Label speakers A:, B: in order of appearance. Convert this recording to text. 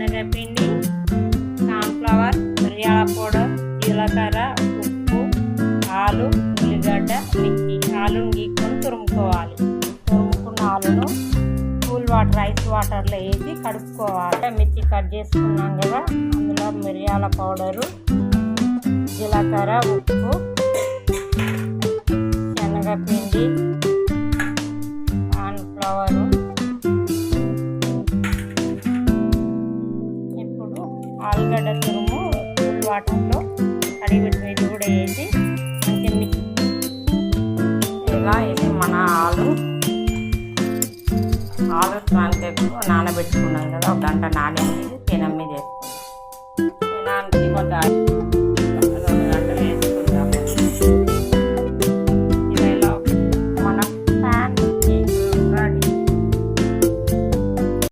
A: శనగపిండి, కార్న్ఫ్లవర్, మిరియాల పౌడర్, జీలకర్ర, ఉప్పు, ఆలు, ఉల్లిగడ్డ, మిర్చి. ఆలును గీక్కొని తురుముకోవాలి. తురుముకున్న ఆలును కూల్ వాటర్, ఐస్ వాటర్లో వేసి కడుక్కోవాలి. మిర్చి కట్ చేసుకున్నాం కదా, అందులో మిరియాల పౌడరు, జీలకర్ర, ఉప్పు, శనగపిండి, కార్న్ఫ్లవరు. ఇప్పుడు ఆలుగడ్డ తురుము కూల్ వాటర్లో కడిగి ఇది కూడా వేసి మంచిగా మిక్స్. ఇలా ఇది మన ఆలు కాన్సెప్ట్ నానబెట్టుకున్నాం కదా, ఒక గంట నానేది పెనం మీద వేసుకున్నాం. పెనానికి కొంచెం